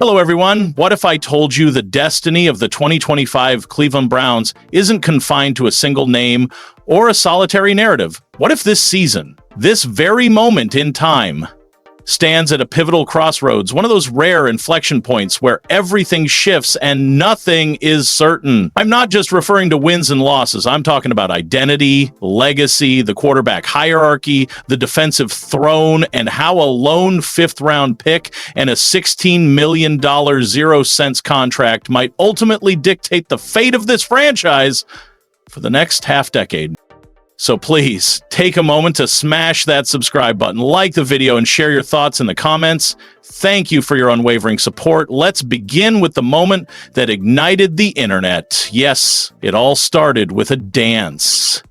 Hello, everyone. What if I told you the destiny of the 2025 Cleveland Browns isn't confined to a single name or a solitary narrative? What if this season, this very moment in time, stands at a pivotal crossroads, one of those rare inflection points where everything shifts and nothing is certain? I'm not just referring to wins and losses. I'm talking about identity, legacy, the quarterback hierarchy, the defensive throne, and how a lone fifth-round pick and a $16 million 0 cents contract might ultimately dictate the fate of this franchise for the next half-decade. So please, take a moment to smash that subscribe button, like the video, and share your thoughts in the comments. Thank you for your unwavering support. Let's begin with the moment that ignited the internet. Yes, it all started with a dance.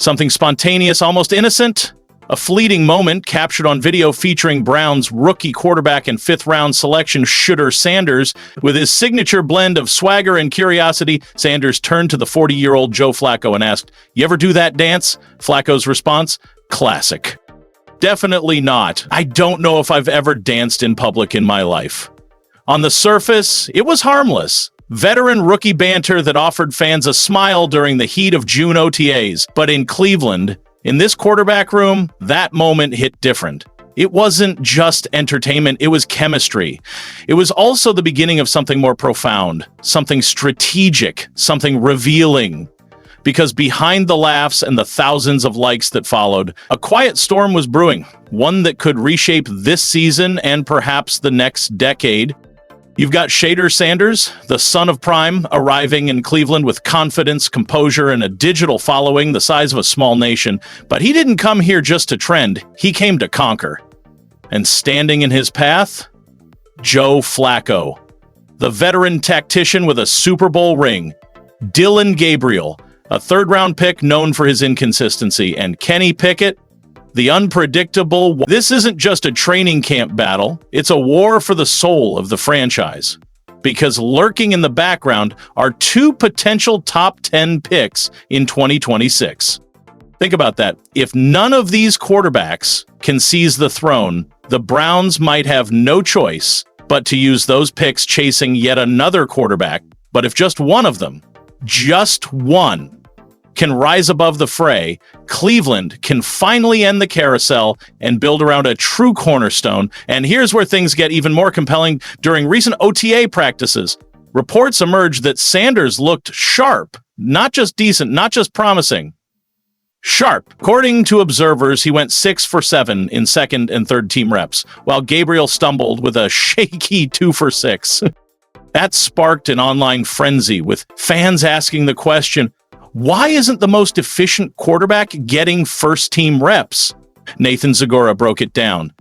Something spontaneous, almost innocent. A fleeting moment captured on video featuring Browns rookie quarterback and fifth-round selection Shedeur Sanders. With his signature blend of swagger and curiosity, Sanders turned to the 40-year-old Joe Flacco and asked, "You ever do that dance?" Flacco's response, "Classic." Definitely not. I don't know if I've ever danced in public in my life. On the surface, it was harmless. Veteran rookie banter that offered fans a smile during the heat of June OTAs. But in Cleveland, in this quarterback room, that moment hit different. It wasn't just entertainment, it was chemistry. It was also the beginning of something more profound, something strategic, something revealing. Because behind the laughs and the thousands of likes that followed, a quiet storm was brewing, one that could reshape this season and perhaps the next decade. You've got Shedeur Sanders, the son of Prime, arriving in Cleveland with confidence, composure, and a digital following the size of a small nation. But he didn't come here just to trend. He came to conquer. And standing in his path, Joe Flacco, the veteran tactician with a Super Bowl ring, Dillon Gabriel, a third-round pick known for his inconsistency, and Kenny Pickett, the unpredictable. This isn't just a training camp battle, it's a war for the soul of the franchise. Because lurking in the background are two potential top 10 picks in 2026. Think about that. If none of these quarterbacks can seize the throne, the Browns might have no choice but to use those picks chasing yet another quarterback. But if just one of them, just one, can rise above the fray, Cleveland can finally end the carousel and build around a true cornerstone. And here's where things get even more compelling. During recent OTA practices, reports emerged that Sanders looked sharp, not just decent, not just promising. Sharp. According to observers, he went 6 for 7 in second and third team reps, while Gabriel stumbled with a shaky 2 for 6. That sparked an online frenzy, with fans asking the question, why isn't the most efficient quarterback getting first-team reps? Nathan Zagora broke it down.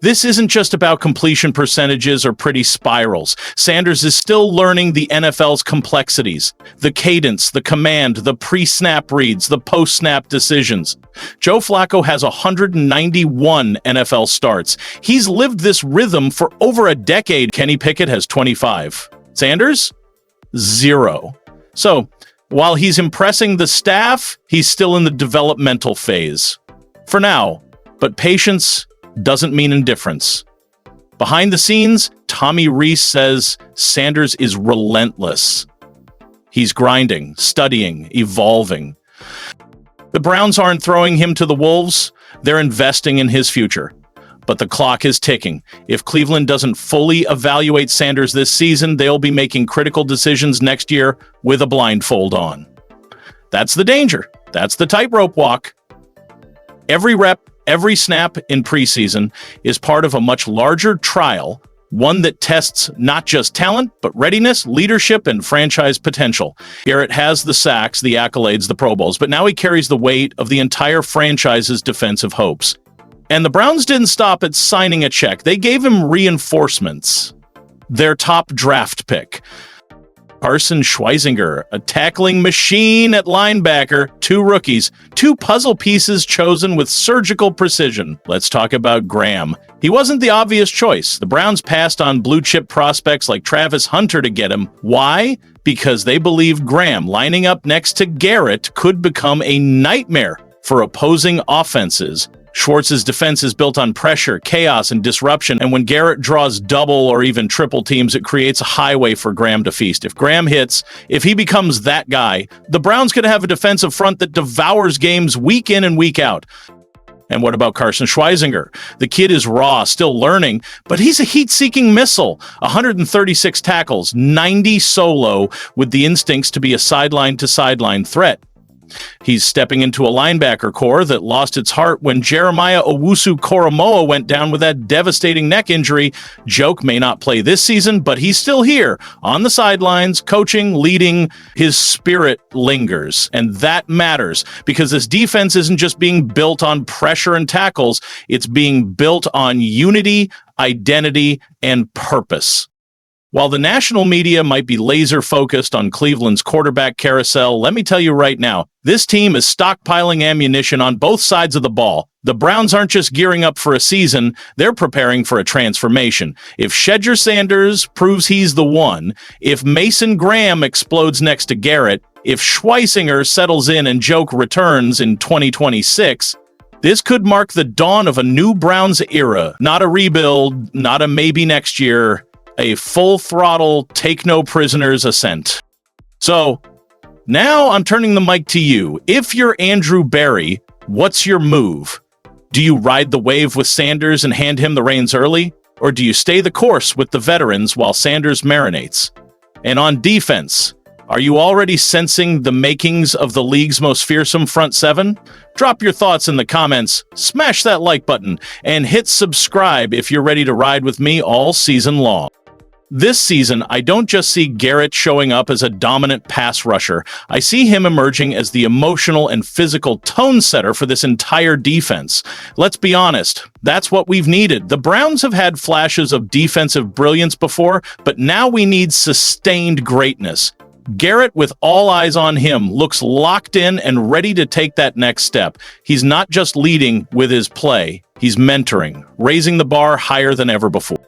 This isn't just about completion percentages or pretty spirals. Sanders is still learning the NFL's complexities, the cadence, the command, the pre-snap reads, the post-snap decisions. Joe Flacco has 191 NFL starts. He's lived this rhythm for over a decade. Kenny Pickett has 25. Sanders? 0. So, while he's impressing the staff, he's still in the developmental phase. For now, but patience doesn't mean indifference. Behind the scenes, Tommy Rees says Sanders is relentless. He's grinding, studying, evolving. The Browns aren't throwing him to the wolves, they're investing in his future. But the clock is ticking. If Cleveland doesn't fully evaluate Sanders this season, they'll be making critical decisions next year with a blindfold on. That's the danger. That's the tightrope walk. Every rep, every snap in preseason is part of a much larger trial, one that tests not just talent, but readiness, leadership, and franchise potential. Garrett has the sacks, the accolades, the Pro Bowls, but now he carries the weight of the entire franchise's defensive hopes. And the Browns didn't stop at signing a check. They gave him reinforcements. Their top draft pick, Carson Schweizinger, a tackling machine at linebacker, 2 rookies, 2 puzzle pieces chosen with surgical precision. Let's talk about Graham. He wasn't the obvious choice. The Browns passed on blue-chip prospects like Travis Hunter to get him. Why? Because they believed Graham, lining up next to Garrett, could become a nightmare for opposing offenses Schwartz's defense is built on pressure, chaos, and disruption, and when Garrett draws double or even triple teams, it creates a highway for Graham to feast. If Graham hits, if he becomes that guy, the Browns could have a defensive front that devours games week in and week out. And what about Carson Schweizinger? The kid is raw, still learning, but he's a heat-seeking missile. 136 tackles, 90 solo, with the instincts to be a sideline-to-sideline threat. He's stepping into a linebacker core that lost its heart when Jeremiah Owusu-Koramoah went down with that devastating neck injury. Joke may not play this season, but he's still here, on the sidelines, coaching, leading. His spirit lingers, and that matters, because this defense isn't just being built on pressure and tackles, it's being built on unity, identity, and purpose. While the national media might be laser-focused on Cleveland's quarterback carousel, let me tell you right now, this team is stockpiling ammunition on both sides of the ball. The Browns aren't just gearing up for a season, they're preparing for a transformation. If Shedeur Sanders proves he's the one, if Mason Graham explodes next to Garrett, if Schweizinger settles in and Joke returns in 2026, this could mark the dawn of a new Browns era, not a rebuild, not a maybe next year, a full-throttle, take-no-prisoners ascent. So, now I'm turning the mic to you. If you're Andrew Berry, what's your move? Do you ride the wave with Sanders and hand him the reins early? Or do you stay the course with the veterans while Sanders marinates? And on defense, are you already sensing the makings of the league's most fearsome front seven? Drop your thoughts in the comments, smash that like button, and hit subscribe if you're ready to ride with me all season long. This season, I don't just see Garrett showing up as a dominant pass rusher. I see him emerging as the emotional and physical tone setter for this entire defense. Let's be honest, that's what we've needed. The Browns have had flashes of defensive brilliance before, but now we need sustained greatness. Garrett, with all eyes on him, looks locked in and ready to take that next step. He's not just leading with his play, he's mentoring, raising the bar higher than ever before.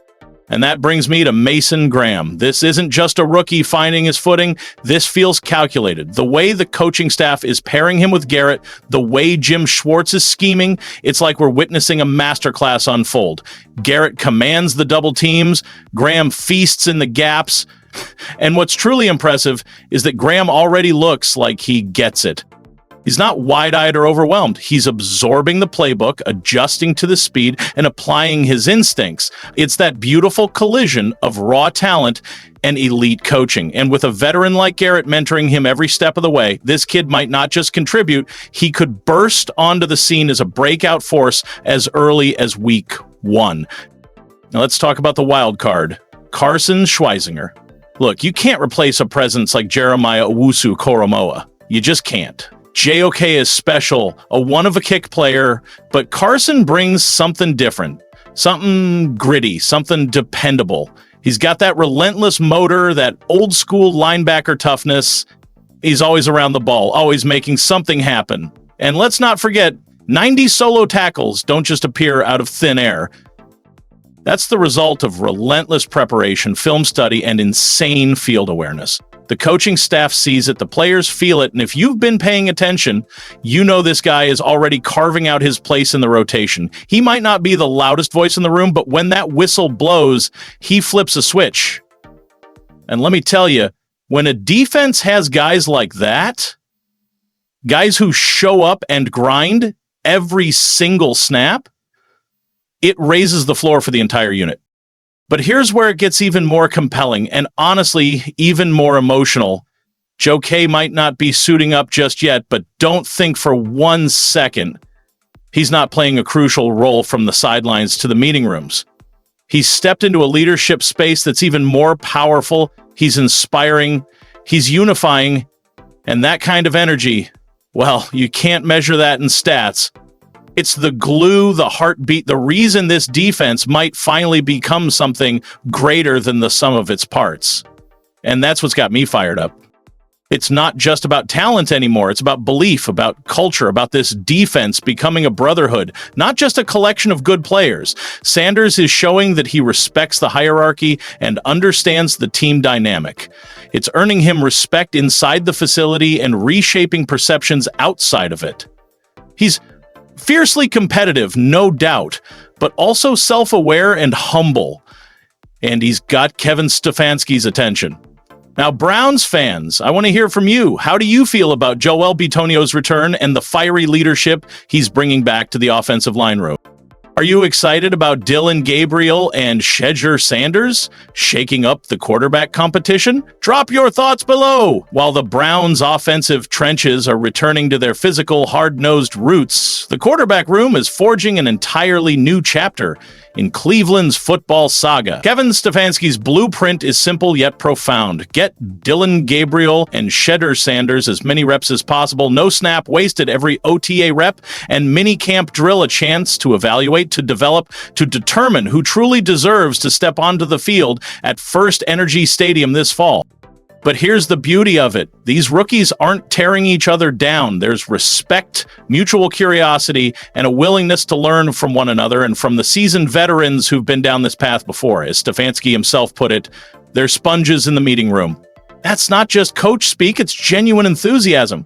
And that brings me to Mason Graham. This isn't just a rookie finding his footing. This feels calculated. The way the coaching staff is pairing him with Garrett, the way Jim Schwartz is scheming, it's like we're witnessing a masterclass unfold. Garrett commands the double teams. Graham feasts in the gaps. And what's truly impressive is that Graham already looks like he gets it. He's not wide-eyed or overwhelmed. He's absorbing the playbook, adjusting to the speed, and applying his instincts. It's that beautiful collision of raw talent and elite coaching. And with a veteran like Garrett mentoring him every step of the way, this kid might not just contribute, he could burst onto the scene as a breakout force as early as week 1. Now let's talk about the wild card, Carson Schweizinger. Look, you can't replace a presence like Jeremiah Owusu-Koramoah. You just can't. JOK is special, a one-of-a-kick player, but Carson brings something different, something gritty, something dependable. He's got that relentless motor, that old-school linebacker toughness. He's always around the ball, always making something happen. And let's not forget, 90 solo tackles don't just appear out of thin air. That's the result of relentless preparation, film study, and insane field awareness. The coaching staff sees it, the players feel it, and if you've been paying attention, you know this guy is already carving out his place in the rotation. He might not be the loudest voice in the room, but when that whistle blows, he flips a switch. And let me tell you, when a defense has guys like that, guys who show up and grind every single snap, it raises the floor for the entire unit. But here's where it gets even more compelling and honestly even more emotional. Joe K might not be suiting up just yet, but don't think for 1 second he's not playing a crucial role from the sidelines to the meeting rooms. He's stepped into a leadership space that's even more powerful. He's inspiring, he's unifying, and that kind of energy, well, you can't measure that in stats. It's the glue, the heartbeat, the reason this defense might finally become something greater than the sum of its parts. And that's what's got me fired up. It's not just about talent anymore. It's about belief, about culture, about this defense becoming a brotherhood, not just a collection of good players. Sanders is showing that he respects the hierarchy and understands the team dynamic. It's earning him respect inside the facility and reshaping perceptions outside of it. He's Fiercely competitive, no doubt, but also self-aware and humble. And he's got Kevin Stefanski's attention. Now, Browns fans, I want to hear from you. How do you feel about Joel Bitonio's return and the fiery leadership he's bringing back to the offensive line room? Are you excited about Dillon Gabriel and Shedeur Sanders shaking up the quarterback competition? Drop your thoughts below. While the Browns' offensive trenches are returning to their physical, hard-nosed roots, the quarterback room is forging an entirely new chapter in Cleveland's football saga. Kevin Stefanski's blueprint is simple yet profound. Get Dillon Gabriel and Shedeur Sanders as many reps as possible. No snap wasted every OTA rep, and mini-camp drill a chance to evaluate, to develop, to determine who truly deserves to step onto the field at First Energy Stadium this fall. But here's the beauty of it. These rookies aren't tearing each other down. There's respect, mutual curiosity, and a willingness to learn from one another and from the seasoned veterans who've been down this path before. As Stefanski himself put it, they're sponges in the meeting room. That's not just coach speak, it's genuine enthusiasm.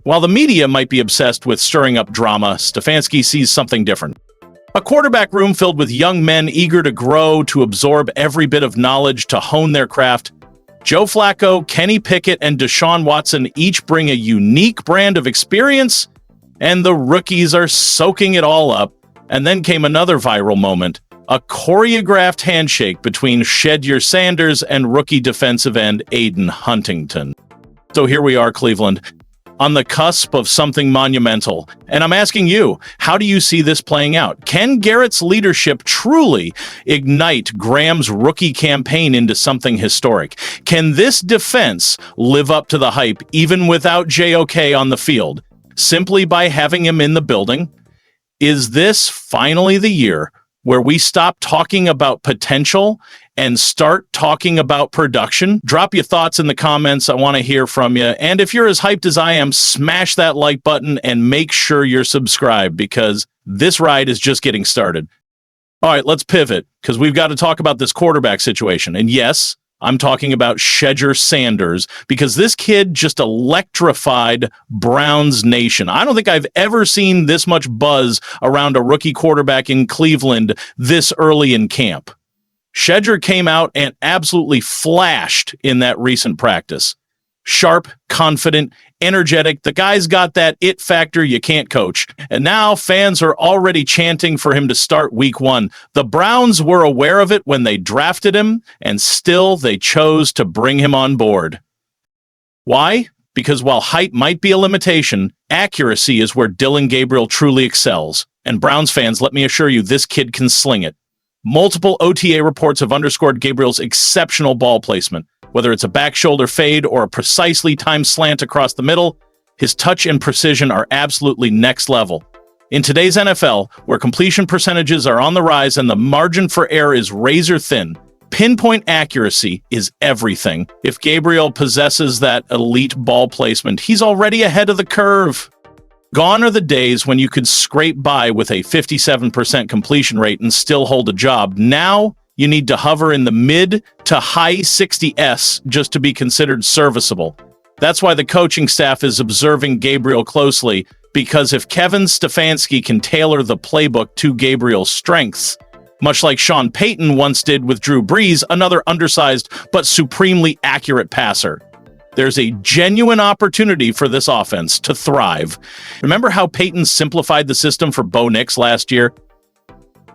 While the media might be obsessed with stirring up drama, Stefanski sees something different. A quarterback room filled with young men eager to grow, to absorb every bit of knowledge, to hone their craft. Joe Flacco, Kenny Pickett, and Deshaun Watson each bring a unique brand of experience, and the rookies are soaking it all up. And then came another viral moment, a choreographed handshake between Shedeur Sanders and rookie defensive end Aiden Huntington. So here we are, Cleveland, on the cusp of something monumental. And I'm asking you, how do you see this playing out? Can Garrett's leadership truly ignite Graham's rookie campaign into something historic? Can this defense live up to the hype even without JOK on the field, simply by having him in the building? Is this finally the year where we stop talking about potential and start talking about production? Drop your thoughts in the comments. I want to hear from you. And if you're as hyped as I am, smash that like button and make sure you're subscribed, because this ride is just getting started. All right, let's pivot, because we've got to talk about this quarterback situation. And yes, I'm talking about Shedeur Sanders, because this kid just electrified Browns Nation. I don't think I've ever seen this much buzz around a rookie quarterback in Cleveland this early in camp. Shedeur came out and absolutely flashed in that recent practice. Sharp, confident, energetic. The guy's got that it factor you can't coach. And now fans are already chanting for him to start week 1. The Browns were aware of it when they drafted him, and still they chose to bring him on board. Why? Because while height might be a limitation, accuracy is where Dillon Gabriel truly excels. And Browns fans, let me assure you, this kid can sling it. Multiple OTA reports have underscored Gabriel's exceptional ball placement. Whether it's a back shoulder fade or a precisely timed slant across the middle, his touch and precision are absolutely next level. In today's NFL, where completion percentages are on the rise and the margin for error is razor thin, pinpoint accuracy is everything. If Gabriel possesses that elite ball placement, he's already ahead of the curve. Gone are the days when you could scrape by with a 57% completion rate and still hold a job. Now, you need to hover in the mid to high 60s just to be considered serviceable. That's why the coaching staff is observing Gabriel closely, because if Kevin Stefanski can tailor the playbook to Gabriel's strengths, much like Sean Payton once did with Drew Brees, another undersized but supremely accurate passer, there's a genuine opportunity for this offense to thrive. Remember how Payton simplified the system for Bo Nix last year?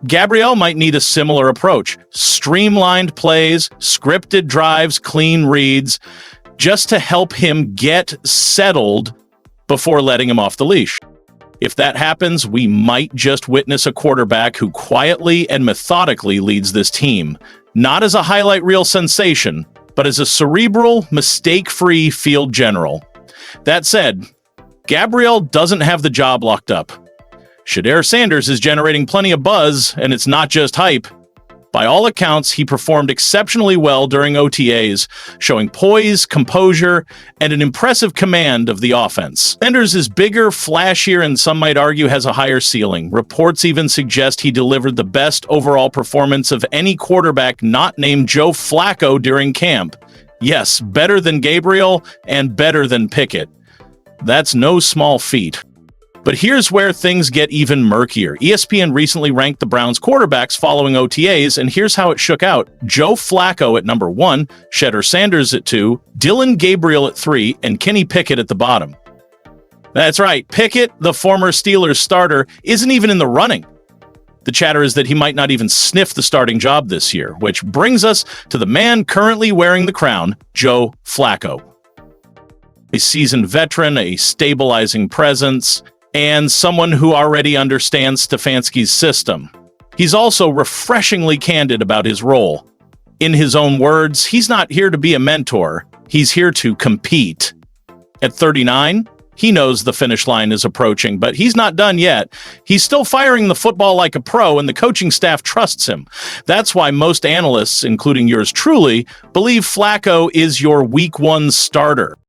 Gabriel might need a similar approach. Streamlined plays, scripted drives, clean reads, just to help him get settled before letting him off the leash. If that happens, we might just witness a quarterback who quietly and methodically leads this team, not as a highlight reel sensation, but as a cerebral, mistake-free field general. That said, Gabriel doesn't have the job locked up. Shedeur Sanders is generating plenty of buzz, and it's not just hype. By all accounts, he performed exceptionally well during OTAs, showing poise, composure, and an impressive command of the offense. Sanders is bigger, flashier, and some might argue has a higher ceiling. Reports even suggest he delivered the best overall performance of any quarterback not named Joe Flacco during camp. Yes, better than Gabriel and better than Pickett. That's no small feat. But here's where things get even murkier. ESPN recently ranked the Browns quarterbacks following OTAs, and here's how it shook out. Joe Flacco at number 1, Shedeur Sanders at 2, Dillon Gabriel at 3, and Kenny Pickett at the bottom. That's right, Pickett, the former Steelers starter, isn't even in the running. The chatter is that he might not even sniff the starting job this year, which brings us to the man currently wearing the crown, Joe Flacco. A seasoned veteran, a stabilizing presence, and someone who already understands Stefanski's system. He's also refreshingly candid about his role. In his own words, he's not here to be a mentor, he's here to compete. At 39, he knows the finish line is approaching, but he's not done yet. He's still firing the football like a pro, and the coaching staff trusts him. That's why most analysts, including yours truly, believe Flacco is your Week 1 starter.